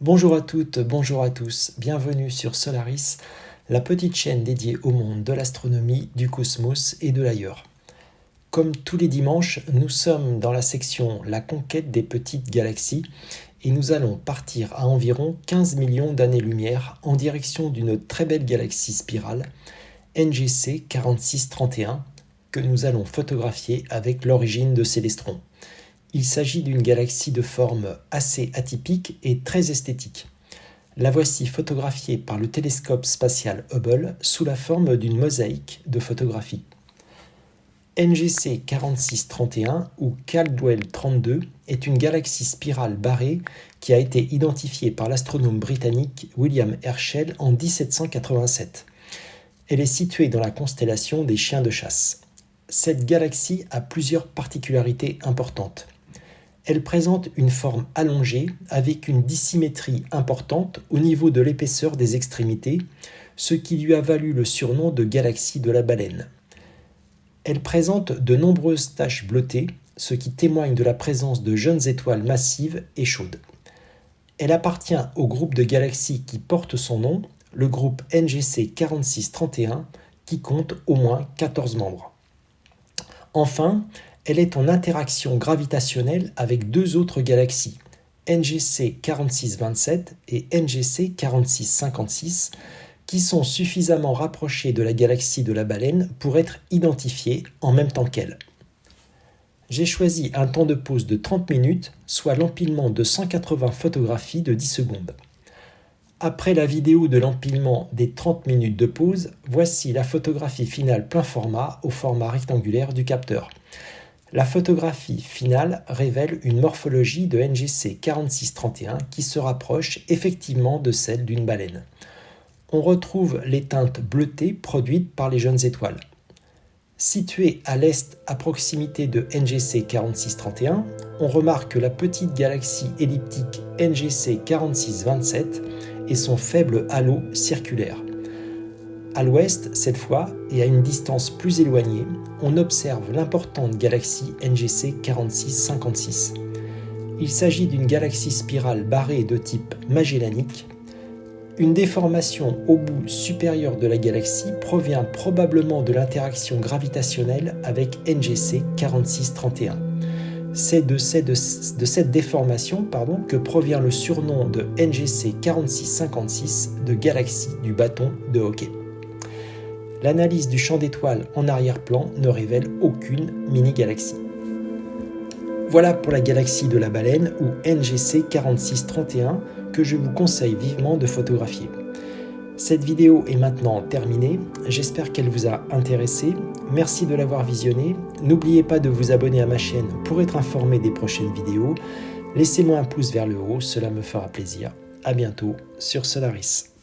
Bonjour à toutes, bonjour à tous, bienvenue sur Solaris, la petite chaîne dédiée au monde de l'astronomie, du cosmos et de l'ailleurs. Comme tous les dimanches, nous sommes dans la section La conquête des petites galaxies et nous allons partir à environ 15 millions d'années-lumière en direction d'une très belle galaxie spirale, NGC 4631, que nous allons photographier avec l'origine de Célestron. Il s'agit d'une galaxie de forme assez atypique et très esthétique. La voici photographiée par le télescope spatial Hubble sous la forme d'une mosaïque de photographie. NGC 4631 ou Caldwell 32 est une galaxie spirale barrée qui a été identifiée par l'astronome britannique William Herschel en 1787. Elle est située dans la constellation des chiens de chasse. Cette galaxie a plusieurs particularités importantes. Elle présente une forme allongée avec une dissymétrie importante au niveau de l'épaisseur des extrémités, ce qui lui a valu le surnom de galaxie de la baleine. Elle présente de nombreuses taches bleutées, ce qui témoigne de la présence de jeunes étoiles massives et chaudes. Elle appartient au groupe de galaxies qui porte son nom, le groupe NGC 4631, qui compte au moins 14 membres. Enfin, elle est en interaction gravitationnelle avec deux autres galaxies, NGC 4627 et NGC 4656, qui sont suffisamment rapprochées de la galaxie de la baleine pour être identifiées en même temps qu'elle. J'ai choisi un temps de pause de 30 minutes, soit l'empilement de 180 photographies de 10 secondes. Après la vidéo de l'empilement des 30 minutes de pause, voici la photographie finale plein format au format rectangulaire du capteur. La photographie finale révèle une morphologie de NGC 4631 qui se rapproche effectivement de celle d'une baleine. On retrouve les teintes bleutées produites par les jeunes étoiles. Située à l'est à proximité de NGC 4631, on remarque la petite galaxie elliptique NGC 4627 et son faible halo circulaire. À l'ouest, cette fois, et à une distance plus éloignée, on observe l'importante galaxie NGC 4656. Il s'agit d'une galaxie spirale barrée de type magellanique. Une déformation au bout supérieur de la galaxie provient probablement de l'interaction gravitationnelle avec NGC 4631. C'est de cette déformation que provient le surnom de NGC 4656 de galaxie du bâton de hockey. L'analyse du champ d'étoiles en arrière-plan ne révèle aucune mini-galaxie. Voilà pour la galaxie de la baleine ou NGC 4631 que je vous conseille vivement de photographier. Cette vidéo est maintenant terminée, j'espère qu'elle vous a intéressé. Merci de l'avoir visionnée. N'oubliez pas de vous abonner à ma chaîne pour être informé des prochaines vidéos. Laissez-moi un pouce vers le haut, cela me fera plaisir. À bientôt sur Solaris.